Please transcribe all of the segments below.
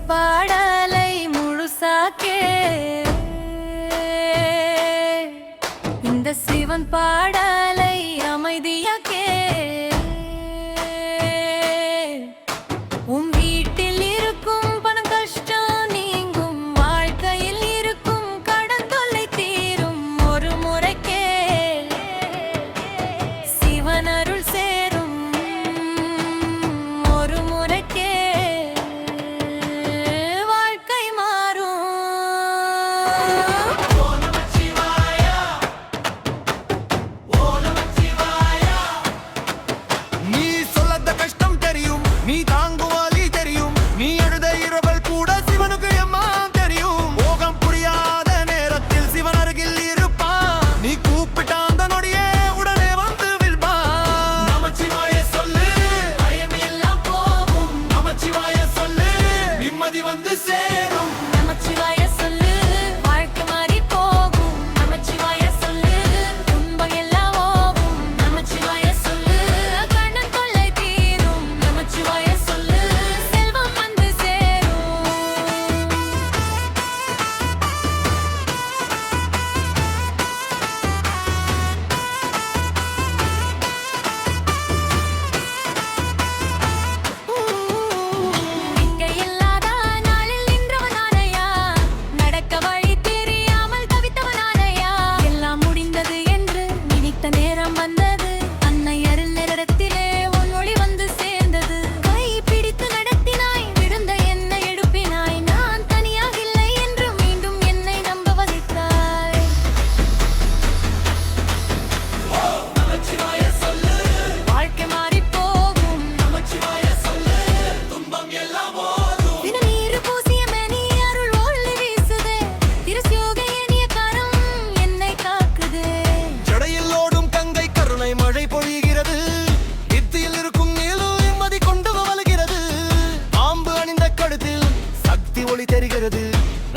பாடலை முழுசாக்கே இந்த சிவன் பாடலை அமைதியாக்கே உன் வீட்டில் இருக்கும் பணம் கஷ்டம் நீங்கும் வாழ்க்கையில் இருக்கும் கடன் தொல்லை தீரும் ஒரு முறைக்கே சிவன் அருள் சேரும் ஒரு முறைக்கே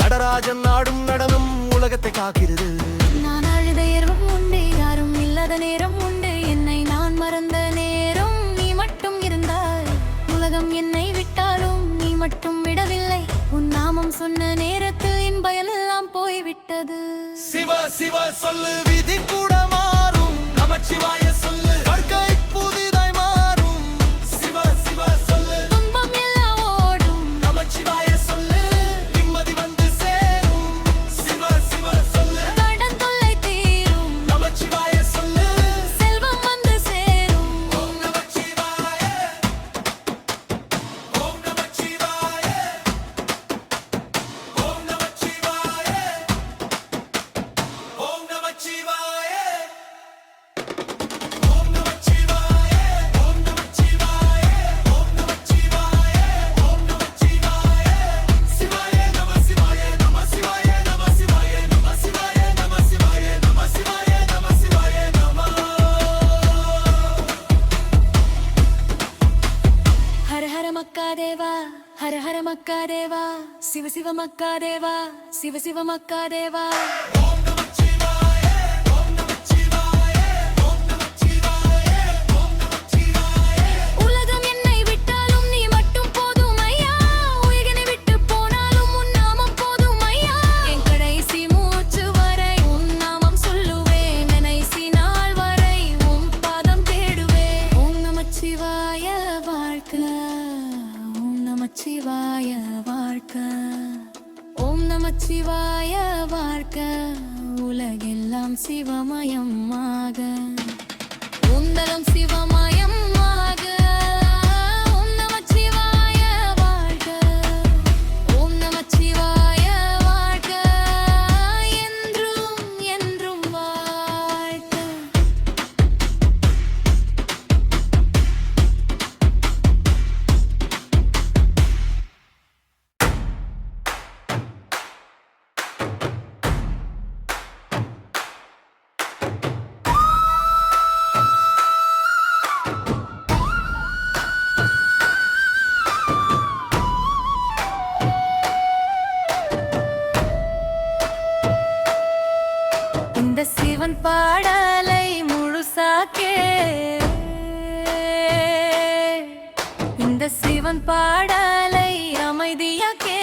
நடராஜன் நாடும் நடனம் உலகத்தை காக்கிறது. நான் அழுத இரவும் உண்டு, யாரும் இல்லாத நேரம் உண்டு, என்னை நான் மறந்த நேரம் நீ மட்டும் இருந்தாய். உலகம் என்னை விட்டாலும் நீ மட்டும் விடவில்லை. உன் நாமம் சொன்ன நேரத்தில் என் பயமெல்லாம் போய்விட்டது. சிவ சிவ சொல்லு, விதி கூட மாறும். நமச்சிவாய சொல்லு, வாழ்க்கை புதிதாய் மாறும். சிவ சிவ சொல்லு, துன்பம் எல்லாம் ஓடும். நமச்சிவாய சொல்லு, நிம்மதி வந்து சேரும். சிவ சிவ சொல்லு, கடன் தொல்லை தீரும். நமச்சிவாய சொல்லு, செல்வம் வந்து சேரும். ஓம் நமச்சிவாய, ஓம் நமச்சிவாய, ஓம் நமச்சிவாய, ஓம் நமச்சிவாய. மக்காதேவா, ஹர ஹர மக்காதேவா, சிவ சிவ மக்காதேவா, சிவ சிவ மக்காதேவா. உலகம் என்னை விட்டாலும் நீ மட்டும் போதும் ஐயா. உயிரை விட்டு போனாலும் உன் நாமம் போதும் ஐயா. என் கடைசி மூச்சு வரை உன் நாமம் சொல்லுவேன். கடைசி நாள் வரை உன் பாதம் தேடுவேன். ஓம் நமச்சிவாய வாழ்க்கை, ஓம் நமச்சிவாய வாழ்க்கை, ஓம் நமச்சிவாய வாழ்க்கை. உலகெல்லாம் சிவமயமாக, உந்தலம் சிவமயமாக. ஓம் நமச்சிவாய வாழ்க்கை, ஓம் நமச்சிவாய வாழ்க்கை. என்றும் என்றும் வாழ்க்கை. இந்த சிவன் பாடலை முழுசாக்கே இந்த சிவன் பாடலை அமைதியாக்கே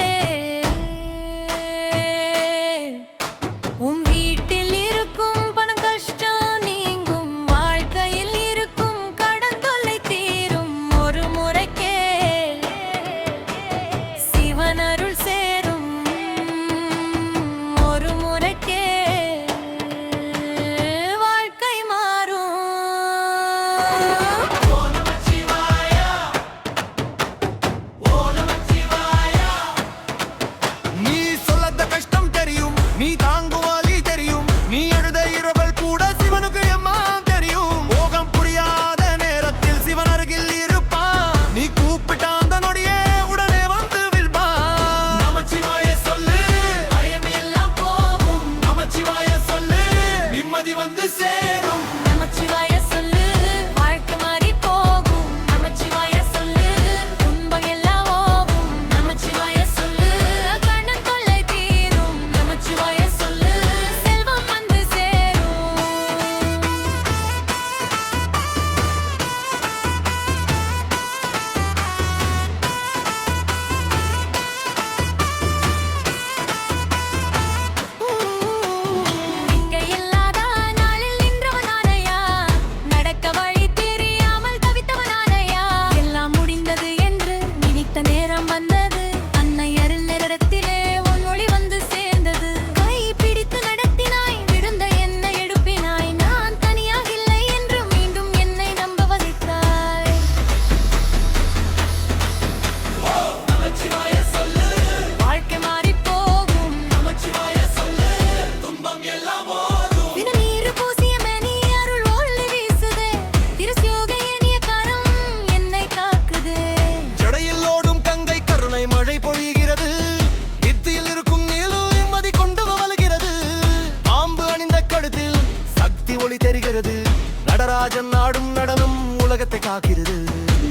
உலகத்தை காக்கிறது.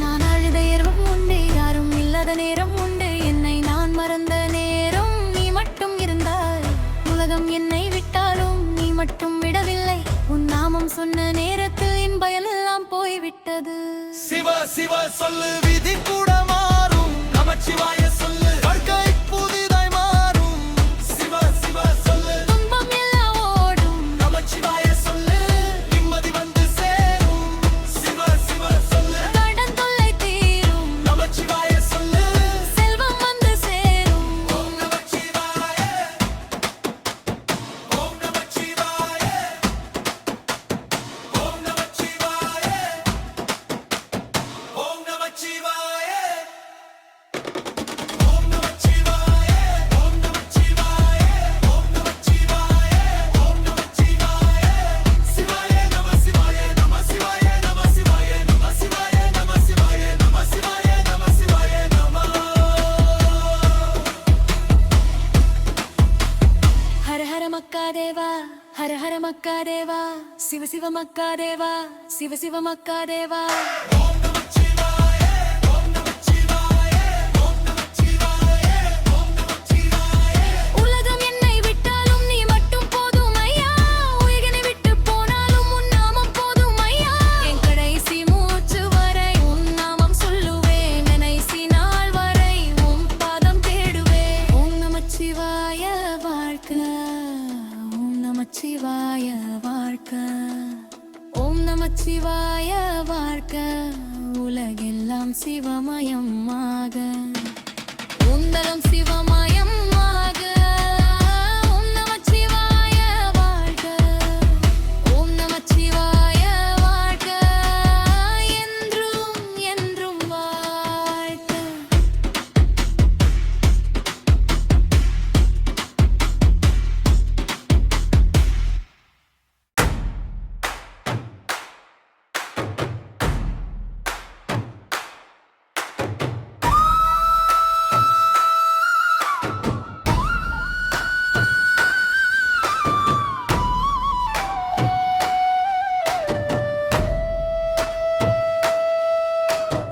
நான் அழுத இரவும் உண்டு, யாரும் இல்லாத நேரம் உண்டு, என்னை நான் மறந்த நேரம் நீ மட்டும் இருந்தாய். உலகம் என்னை விட்டாலும் நீ மட்டும் விடவில்லை. உன் நாமம் சொன்ன நேரத்தில் என் பயமெல்லாம் போய்விட்டது. சிவ சிவ சொல்லு, விதி கூட மாறும். நமச்சிவாய சொல்லு, வாழ்க்கை புதிதாய் மாறும். சிவ சிவ சொல்லு, துன்பம் எல்லாம் ஓடும். நமச்சிவாய சொல்லு, நிம்மதி வந்து சேரும். சிவ சிவ சொல்லு, கடன் தொல்லை தீரும். நமச்சிவாய சொல்லு, செல்வம் வந்து சேரும். ஓம் நமச்சிவாய, ஓம் நமச்சிவாய, ஓம் நமச்சிவாய, ஓம் நமச்சிவாய, ஓம் நமச்சிவாய, ஓம் நமச்சிவாய, ஓம் நமச்சிவாய, ஓம் நமச்சிவாய. சிவாய நம சிவாய நம சிவாய நம சிவாய நம சிவாய நம சிவாய நம சிவாய நம சிவாய நம. ஹர ஹர மக்கா தேவா, ஹர ஹர மக்கா தேவா, சிவ சிவ மக்கா தேவா, சிவ சிவ மக்கா தேவா. ஓம் நமச்சிவாய, ஓம் நமச்சிவாய, ஓம் நமச்சிவாய, ஓம் நமச்சிவாய. உலகம் என்னை விட்டாலும் நீ மட்டும் போதும் ஐயா. உயிரை விட்டு போனாலும் உன் நாமம் போதும் ஐயா. என் கடைசி மூச்சு வரை உன் நாமம் சொல்லுவேன். கடைசி நாள் வரை உன் பாதம் தேடுவேன். ஓம் நமச்சிவாய வாழ்க, ஓம் நமச்சிவாய வாழ்க, ஓம் நமச்சிவாய வாழ்க. உலகெல்லாம் சிவமயமாக, உன்னலம் சிவமயமாக. ஓம் நமச்சிவாய வாழ்க, ஓம் நமச்சிவாய வாழ்க. என்றும் என்றும் வாழ்க.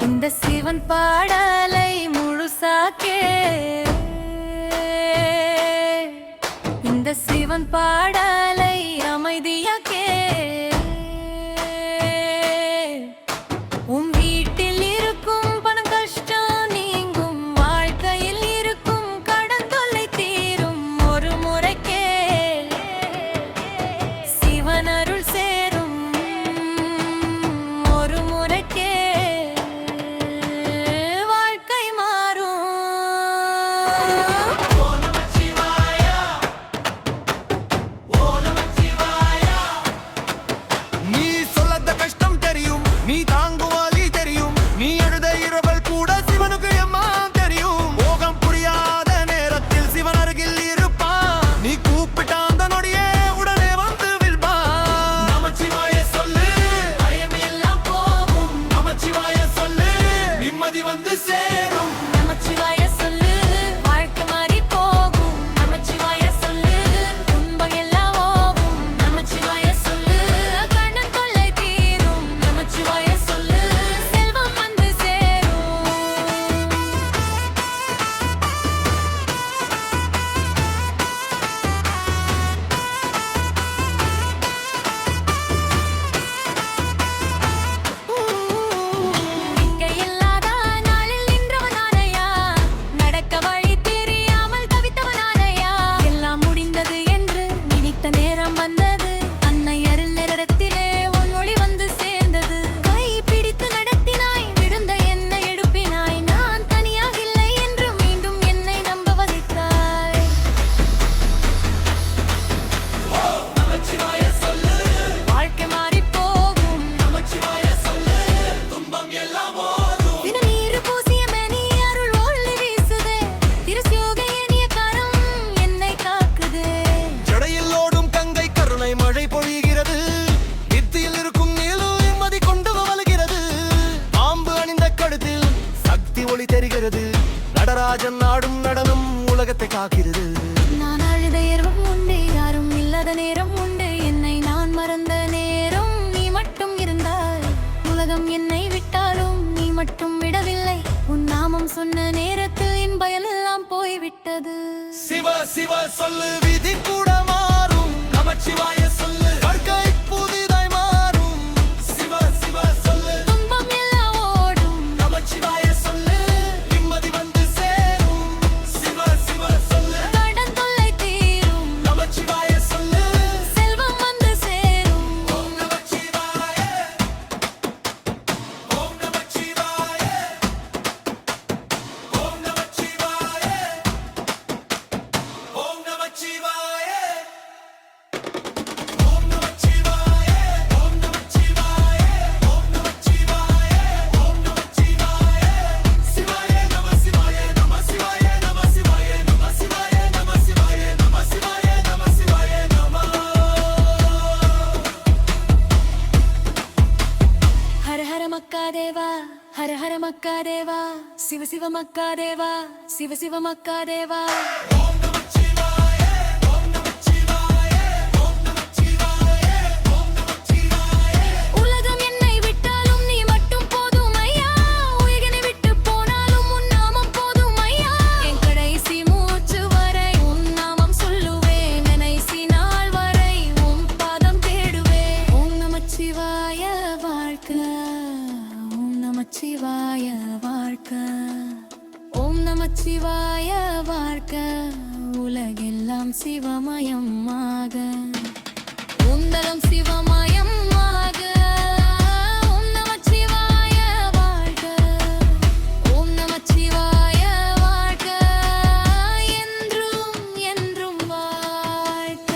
இந்த சிவன் பாடலை முழுசாக்கே, இந்த சிவன் பாடலை அமைதியாக்கே. உன் வீட்டில் இருக்கும் பணம் கஷ்டம் நீங்கும், வாழ்க்கையில் இருக்கும் கடன் தொல்லை தீரும். ஒரு முறைக்கே சிவன் அருள் சேரும். ஒரு முறைக்கே வாழ்க்கை மாறும். ஓம் நமச்சிவாய, ஓம் நமச்சிவாய. நீ சொல்லாத கஷ்டம் தெரியும், நீ தாங்கும் வலி தெரியும், நீ எழுத இரவல் கூட சிவனுக்கு எம்மா தெரியும். மோகம் புரியாத நேரத்தில் சிவன் அருகில் இருப்பான். நீ கூப்பிட்ட அந்த நொடியே உடனே வந்து வில்பான். நமச்சிவாய சொல்லு, பயம் எல்லாம் போகும். நமச்சிவாய சொல்லு, நிம்மதி வந்து சேரும். நமச்சிவாய சொல்லு, வாழ்க்கை மாறி போகும். நமச்சிவாய சொல்லு, துன்பம் எல்லாம் ஓடும். நமச்சிவாய சொல்லு, கடன் தொல்லை தீரும். நமச்சிவாய சொல்லு, செல்வம் வந்து சேரும். இல்லாத நாளில் நின்றவனானையா, நடக்க வழி தெரியாமல் தவித்தவனானையா. எல்லாம் முடிந்தது என்று நினைத்த நேரம் வந்தது. அன்னை அருள் நேரத்திலே உன் ஒளி வந்து சேர்ந்தது. கை பிடித்து நடத்தினாய், விழுந்த என்னை எழுப்பினாய். நான் தனியாக இல்லை என்று மீண்டும் என்னை நம்ப வைத்தாய். நமச்சிவாய சொல்லு, வாழ்க்கை மாறி போகும். நமச்சிவாய சொல்லு, துன்பம் எல்லாம் ஓடும். தினநீரு பூசிய மேனி அருள் ஒளி வீசுதே. திருசியோக இனிய கரம் என்னை காக்குதே. ஜடையில் ஓடும் கங்கை கருணை மழை பொழிகிறது. நித்தியில் இருக்கும் நீலும் நிம்மதி கொண்டு வலுகிறது. பாம்பு அணிந்த கழுத்தில் சக்தி ஒளி தெரிகிறது. நடராஜன் ஆடும் நடனம் உலகத்தை காக்கிறது. நான் அழுத இரவும் உண்டு, யாரும் இல்லாத நேரம் உண்டு, என்னை நான் மறந்த நேரம் நீ மட்டும் இருந்தாய். உலகம் என்னை சொன்ன நேரத்தில் என் பயமெல்லாம் போய்விட்டது. சிவ சிவ சொல்லு விதி கூட மாறும். நமச்சிவாய சொல்லு வாழ்க்கை புதிதாய் மாறும். சிவ சிவ சொல்லு துன்பம் எல்லாம் ஓடும். நமச்சிவாய சொல்லு நிம்மதி வந்து சேரும். சிவ சிவ சொல்லு கடன் தொல்லை தீரும். நமச்சிவாய சொல்லு செல்வம் வந்து சேரும். ஓம் நமச்சிவாய ஓம் நமச்சிவாய ஓம் நமச்சிவாய ஓம் நமச்சிவாய ஓம் நமச்சிவாய ஓம் நமச்சிவாய ஓம் நமச்சிவாய ஓம் நமச்சிவாய சிவாய நம சிவாய நம சிவாய நம சிவாய நம சிவாய நம சிவாய நம சிவாய நம சிவாய நம ஹர ஹர மக்கா தேவா ஹர ஹர மக்கா தேவா சிவ சிவ மக்கா தேவா சிவ சிவ மக்கா தேவா. ஓம் நமச்சிவாய ஓம் நமச்சிவாய ஓம் நமச்சிவாய ஓம் நமச்சிவாய உலகம் என்னை விட்டாலும் நீ மட்டும் போதும் ஐயா. உயிரை விட்டு போனாலும் உன் நாமம் போதும் ஐயா. என் கடைசி மூச்சு வரை உன் நாமம் சொல்லுவேன். கடைசி நாள் வரை உன் பாதம் தேடுவேன். ஓம் நமச்சிவாய வாழ்க ஓம் நமச்சிவாய வாழ்க ஓம் நமச்சிவாய வாழ்க உலகெல்லாம் சிவமயமாக உந்தலம் சிவமயமாக. ஓம் நமச்சிவாய வாழ்க ஓம் நமச்சிவாய வாழ்க என்றும் என்றும் வாழ்க.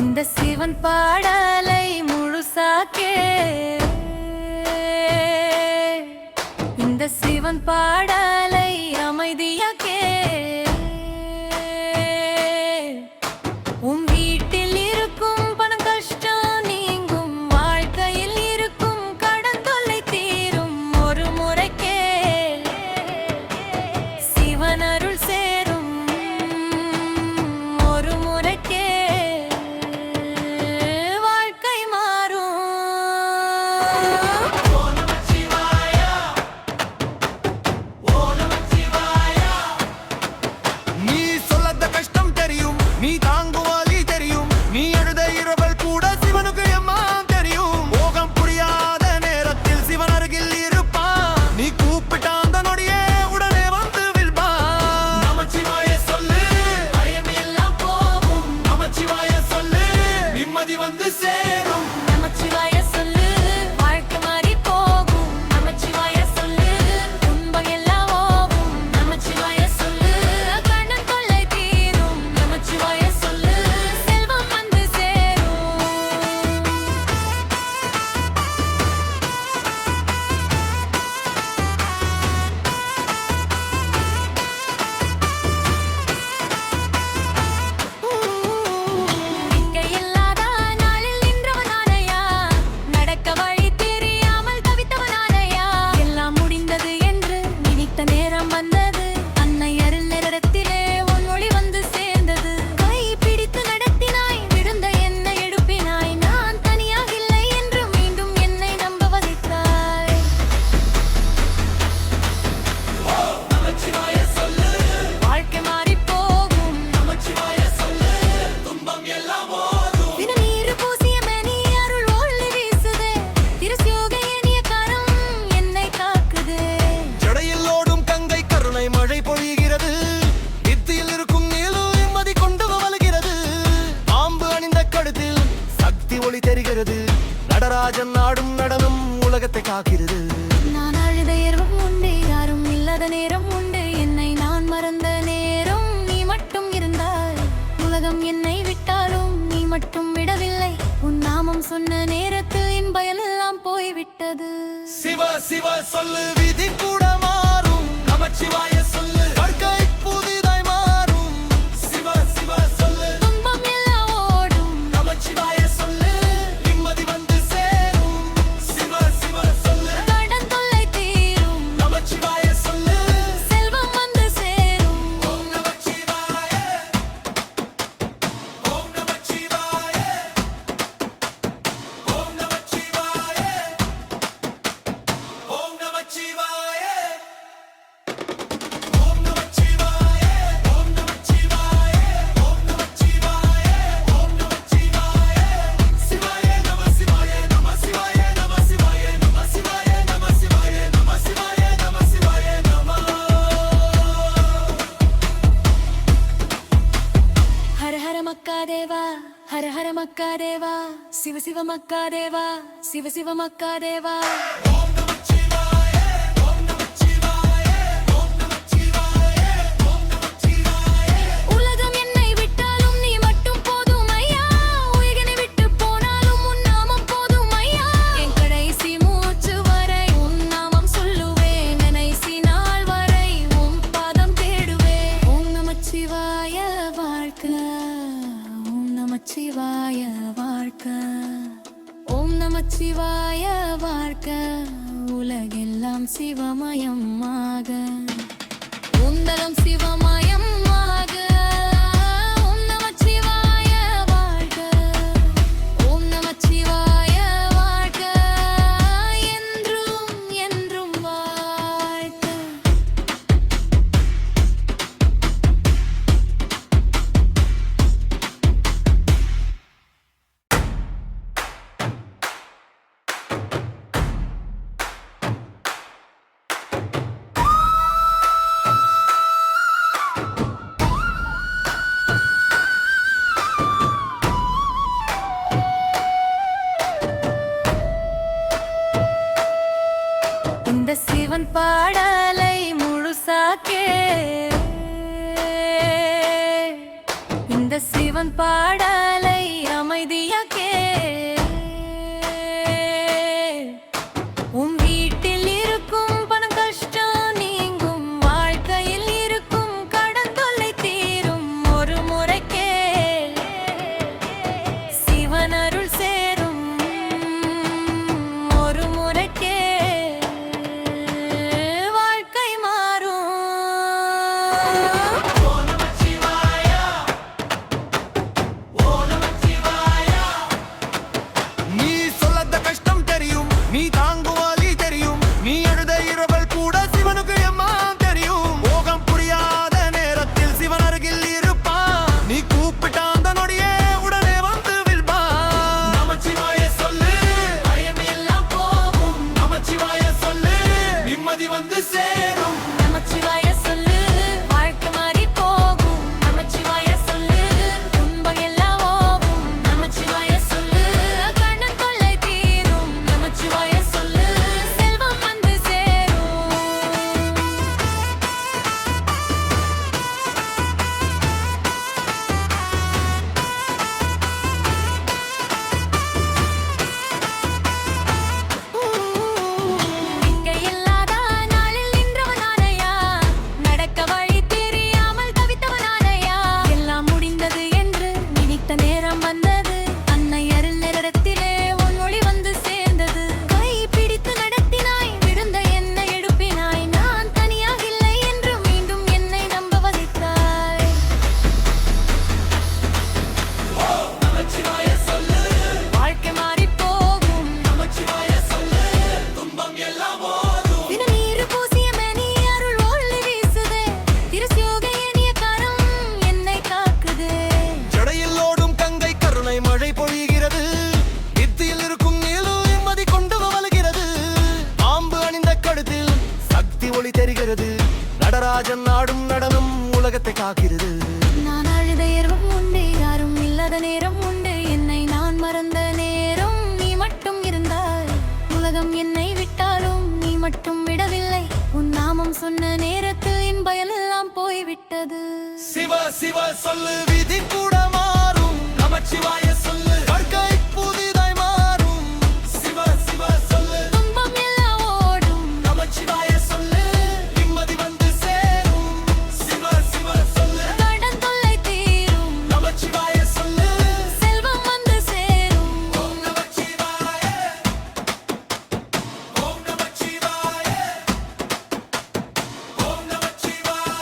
இந்த சிவன் பாடலை முழுசாக்கே இந்த சிவன் பாடலை அமைதியாக்கே. உன் வீட்டில் இருக்கும் பணம் கஷ்டம் நீங்கும். வாழ்க்கையில் இருக்கும் கடன் தொல்லை தீரும். ஒரு முறைக்கே சிவன் அருள் சேரும். ஒரு முறைக்கே வாழ்க்கை மாறும். ஓம் நமச்சிவாய ஓம் நமச்சிவாய நீ சொல்லாத கஷ்டம் தெரியும். நீ தாங்கும் வலி தெரியும். நீ எழுத இரவல் கூட சிவனுக்கு எம்மாம் தெரியும். போகம் புரியாத நேரத்தில் சிவன் அருகில் இருப்பான். நீ கூப்பிட்ட அந்த நொடியே உடனே வந்து வில்பான். நமச்சிவாய சொல்லு பயம் எல்லாம் போகும். நமச்சிவாய சொல்லு நிம்மதி வந்து சேரும். நமச்சிவாய சொல்லு வாழ்க்கை மாறி போகும். நமச்சிவாய சொல்லு துன்பம் எல்லாம் ஓடும். நமச்சிவாய சொல்லு கடன் தொல்லை தீரும். நமச்சிவாய சொல்லு செல்வம் வந்து சேரும். இல்லாத நாளில் நின்றவனானையா. நடக்க வழி தெரியாமல் தவித்தவனானையா. எல்லாம் முடிந்தது என்று நினைத்த நேரம் வந்தது. அன்னை அருள் நேரத்திலே உன் ஒளி வந்து சேர்ந்தது. கை பிடித்து நடத்தினாய் விழுந்த என்னை எழுப்பினாய். நான் தனியாக இல்லை என்று மீண்டும் என்னை நம்ப வைத்தாய். நமச்சிவாய சொல்லு வாழ்க்கை மாறி போகும். நமச்சிவாய சொல்லு துன்பம் எல்லாம் போதும். தினநீர் பூசிய மேனி அருள் ஒளி வீசுதே. திருசியோக எண்ணிய கரம் என்னை காக்குதே. ஜடையில் ஓடும் கங்கை கருணை மழை பொழிகிறது. வித்தியில் இருக்கும் நீலும் நிம்மதி கொண்டு வலுகிறது. பாம்பு அணிந்த கழுத்தில் சக்தி ஒளி தெரிகிறது. நடராஜன் ஆடும் நடனம் உலகத்தை காக்கிறது. நான் அழுத இரவும் உண்டு. யாரும் இல்லாத நேரம் உண்டு. என்னை நான் மறந்த நேரம் நீ மட்டும் இருந்தாய். உலகம் என்னை விட்டாலும் நீ மட்டும் விடவில்லை. உன் நாமம் சொன்ன நேரத்தில் என் பயமெல்லாம் போய்விட்டது. சிவ சிவ சொல்லு விதி கூட மாறும். நமச்சிவாய சொல்லு வாழ்க்கை புதிதாய் மாறும். மக்காதேவா சிவ சிவ மக்காதேவா சிவ சிவ மக்காதேவா உலகம் என்னை விட்டாலும் நீ மட்டும் போதும் ஐயா உயிரை விட்டு போனாலும் உன் நாமம் போதும் ஐயா என் கடைசி மூச்சு வரை உன் நாமம் சொல்லுவேன் கடைசி நாள் வரை உன் பாதம் தேடுவேன் ஓம் நமச்சிவாய வாழ்க ஓம் நமச்சிவாய வாழ்க ஓம் நமச்சிவாய வாழ்க உலகெல்லாம் சிவமயமாக உந்தரம் சிவமயமாக ஓம் நமச்சிவாய வாழ்க ஓம் நமச்சிவாய வாழ்க என்றும் என்றும் வாழ்க இந்த சிவன் பாடலை முழுசாக்கே இந்த சிவன் பாடலை அமைதியாக்கே உன் வீட்டில் இருக்கும் பணம் கஷ்டம் நீங்கும் வாழ்க்கையில் இருக்கும் கடன் தொல்லை தீரும் ஒரு முறைக்கே சிவன் அருள் சேரும் ஒரு முறைக்கே வாழ்க்கை மாறும் நீ சொல்லாத கஷ்டம் தெரியும் நீ தாங்கும் வலி தெரியும் நீ அழுத இரவல் கூட சிவனுக்கு எம்மாம் தெரியும் மோகம் புரியாத நேரத்தில் சிவன் அருகில் இருப்பான் நீ கூப்பிட்ட அந்த நொடியே உடனே வந்து வில்பான் நமச்சிவாய சொல்லு பயம் எல்லாம் போகும் நமச்சிவாய சொல்லு நிம்மதி வந்து சேரும் நமச்சிவாய சொல்லு வாழ்க்கை மாறி போகும் நமச்சிவாய சொல்லு துன்பம் எல்லாம் ஓடும் நமச்சிவாய சொல்லு கடன் தொல்லை தீரும் நமச்சிவாய சொல்லு செல்வம் வந்து சேரும் இங்கே இல்லாத நாளில் நின்றவனானையா நடக்க வழி தெரியாமல் தவித்தவனானையா எல்லாம் முடிந்தது என்று நினைத்த நேரம் வந்தது அன்னை அருள் நேரத்திலே உன் ஒளி வந்து சேர்ந்தது கை பிடித்து நடத்தினாய் விழுந்த என்னை எழுப்பினாய் நான் தனியாக இல்லை என்று மீண்டும் என்னை நம்ப வைத்தாய் நமச்சிவாய சொல்லு வாழ்க்கை மாறி போகும் நமச்சிவாய சொல்லு துன்பம் எல்லாம் போதும் தின நீர் பூசிய மேனி அருள் ஒளி வீசுதே திருசியோக இனிய கரம் என்னை காக்குதே ஜடையில் ஓடும் கங்கை கருணை மழை பொழிகிறது வித்தியில் இருக்கும் நீலு நிம்மதி கொண்டு வலுகிறது பாம்பு அணிந்த கழுத்தில் சக்தி ஒளி தெரிகிறது நடராஜன் ஆடும் நடனம் உலகத்தை காக்கிறது நான் அழுத இரவும் உண்டு யாரும் இல்லாத நேரம் உண்டு என்னை நான் மறந்த நேரம் நீ மட்டும் இருந்தாய் உலகம் என்னை விட்டாலும் நீ மட்டும் விடவில்லை உன் நாமம் சொன்ன நேரத்தில் என் பயனெல்லாம் போய்விட்டது சிவ சிவ சொல்லு விதி கூட மாறும் நமச்சிவாய சொல்லு வாழ்க்கை புதிதாய் மாறும் சிவ சிவ சொல்லு துன்பம் எல்லாம் ஓடும் நமச்சிவாய சொல்லு நிம்மதி வந்து சேரும் சிவ சிவ சொல்லு கடன் தொல்லை தீரும் நமச்சிவாய சொல்லு செல்வம் வந்து சேரும் ஓம் நமச்சிவாய ஓம் நமச்சிவாய ஓம் நமச்சிவாய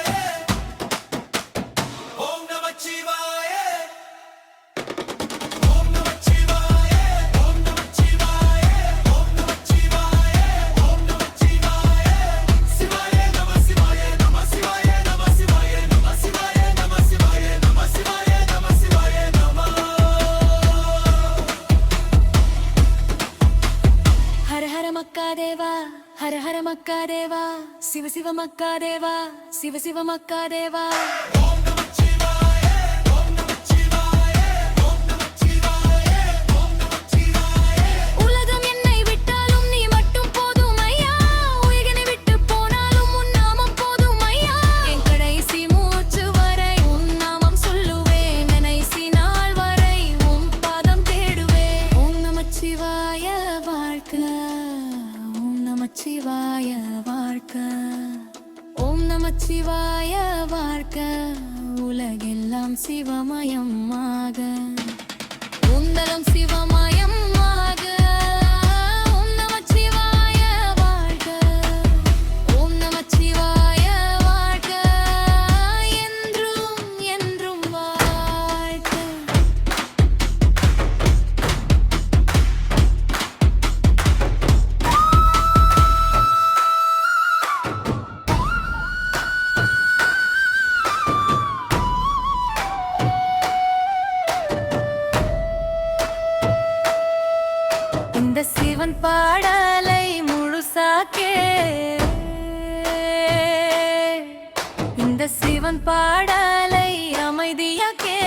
ஓம் நமச்சிவாய ஹர ஹர மக்காதேவா சிவ சிவ மக்காதேவா சிவ சிவ மக்காதேவா ஓம் நமச்சிவாய ஓம் நமச்சிவாய ஓம் நமச்சிவாய நமச்சிவாய வாழ்க உலகெல்லாம் சிவமயமாக உந்தலம் சிவமயமாக ஓம் நமச்சிவாய வாழ்க ஓம் நமச்சிவாய வாழ்க என்றும் என்றும் வாழ்க. இந்த சிவன் பாடலை முழுசாக்கே இந்த சிவன் பாடலை அமைதியாக்கே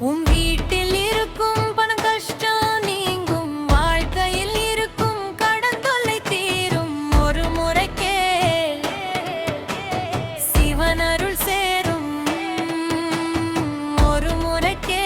உன் வீட்டில் இருக்கும் பணம் கஷ்டம் நீங்கும் வாழ்க்கையில் இருக்கும் கடன் தொல்லை தீரும் ஒரு முறைக்கே சிவன் அருள் சேரும் ஒரு முறைக்கே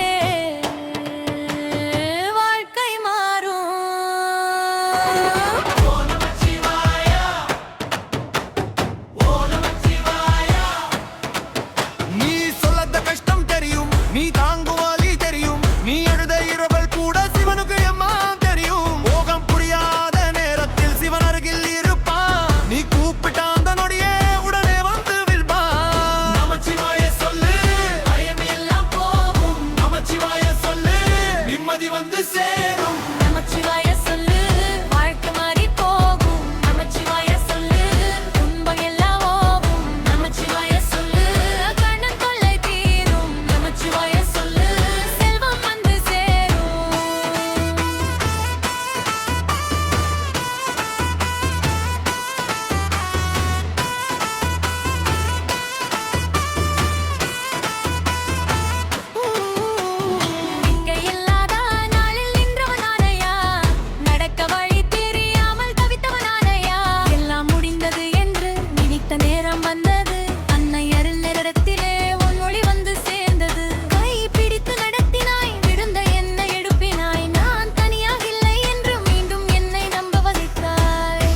நீ தாங்கும் வலி தெரியும் நீ எழுத இரவல் கூட சிவனுக்கு எம்மாம் தெரியும் மோகம் புரியாத நேரத்தில் சிவன் அருகில் இருப்பான் நீ கூப்பிட்ட அந்த நொடியே உடனே வந்து வில்பான் நமச்சிவாய சொல்லு பயம் எல்லாம் போகும் நமச்சிவாய சொல்லு நிம்மதி வந்து சேரும் நமச்சிவாய சொல்லு வாழ்க்கை மாறி போகும் நமச்சிவாய சொல்லு துன்பம் எல்லாம் ஓடும் நமச்சிவாய சொல்லு கடன் தொல்லை தீரும் நமச்சிவாய சொல்லு செல்வம் வந்து சேரும். இங்கே இல்லாத நாளில் நின்றவனானையா நடக்க வழி தெரியாமல் தவித்தவனானையா எல்லாம் முடிந்தது என்று நினைத்த நேரம் வந்தது அன்னை அருள் நேரத்திலே உன் ஒளி வந்து சேர்ந்தது கை பிடித்து நடத்தினாய் விழுந்த என்னை எடுப்பினாய் நான் தனியாக இல்லை என்று மீண்டும் என்னை நம்ப வைத்தாய்.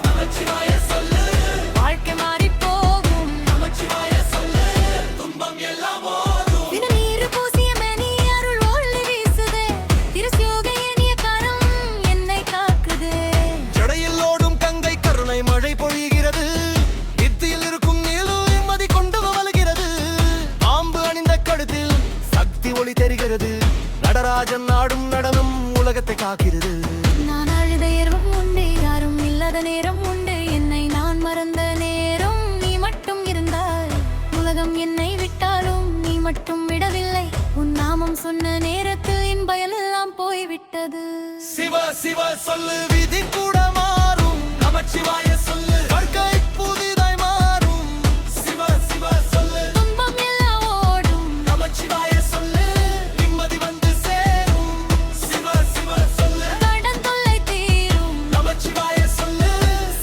நமச்சிவாய சொல்லு வாழ்க்கை மாறி போகும் நமச்சிவாய சொல்லு துன்பம் எல்லாம் போதும் தினநீர் பூசிய மேனி அருள் ஒளி வீசுதே திருசியோக இனிய கரம் என்னை காக்குதே. ஜடையில் ஓடும் கங்கை கருணை மழை பொழிகிறது இத்தியில் இருக்கும் நீலு நிம்மதி கொண்டு வலுகிறது பாம்பு அணிந்த கழுத்தில் சக்தி ஒளி தெரிகிறது நடராஜன் ஆடும் நடனம் உலகத்தை காக்கிறது நான் அழுத இரவும் உண்டு யாரும் இல்லாத நேரம் உண்டு என்னை நான் மறந்த நேரம் நீ மட்டும் இருந்தாய் உலகம் என்னை விட்டாலும் நீ மட்டும் விடவில்லை உன் நாமம் சொன்ன நேரத்தில் என் பயனெல்லாம் போய்விட்டது. சிவ சிவ சொல்லு விதி கூட மாறும் நமச்சிவாய சொல்லு வாழ்க்கை புதிதாய் மாறும் சிவ சிவ சொல்லு துன்பம் எல்லாம் ஓடும் நமச்சிவாய சொல்லு நிம்மதி வந்து சேரும் சிவ சிவ சொல்லு கடன் தொல்லை தீரும் நமச்சிவாய சொல்லு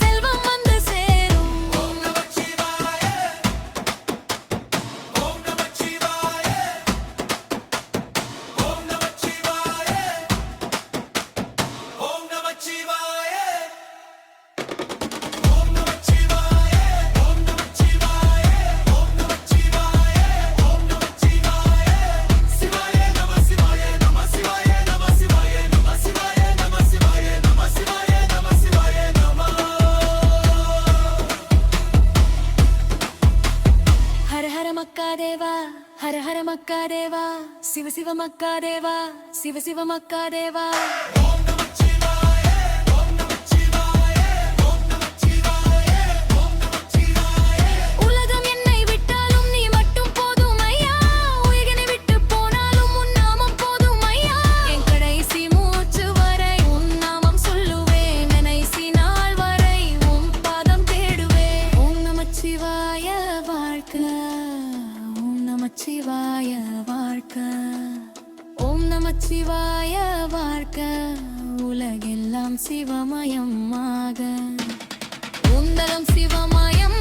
செல்வம் வந்து சேரும். ஓம் நமச்சிவாய ஓம் நமச்சிவாய ஓம் நமச்சிவாய ஓம் நமச்சிவாய ஓம் நமச்சிவாய ஓம் நமச்சிவாய ஓம் நமச்சிவாய ஓம் நமச்சிவாய சிவாய நம சிவாய நம சிவாய நம சிவாய நம சிவாய நம சிவாய நம சிவாய நம சிவாய நம ஹர ஹர மக்கா தேவா ஹர ஹர மக்கா தேவா சிவ சிவ மக்கா தேவா சிவ சிவ மக்கா தேவா. ஓம் நமச்சிவாய ஓம் நமச்சிவாய ஓம் நமச்சிவாய ஓம் நமச்சிவாய உலகம் என்னை விட்டாலும் நீ மட்டும் போதும் ஐயா உயிரினை விட்டு போனாலும் உன் நாமம் போதும் ஐயா என் கடைசி மூச்சு வரை உன் நாமம் சொல்லுவேன் கடைசி நாள் வரை உன் பாதம் தேடுவேன். ஓம் நமச்சிவாய வாழ்க ஓம் நமச்சிவாய வாழ்க ஓம் நமச்சிவாய வாழ்க உலகெல்லாம் சிவமயமாக உந்தலம் சிவமயம்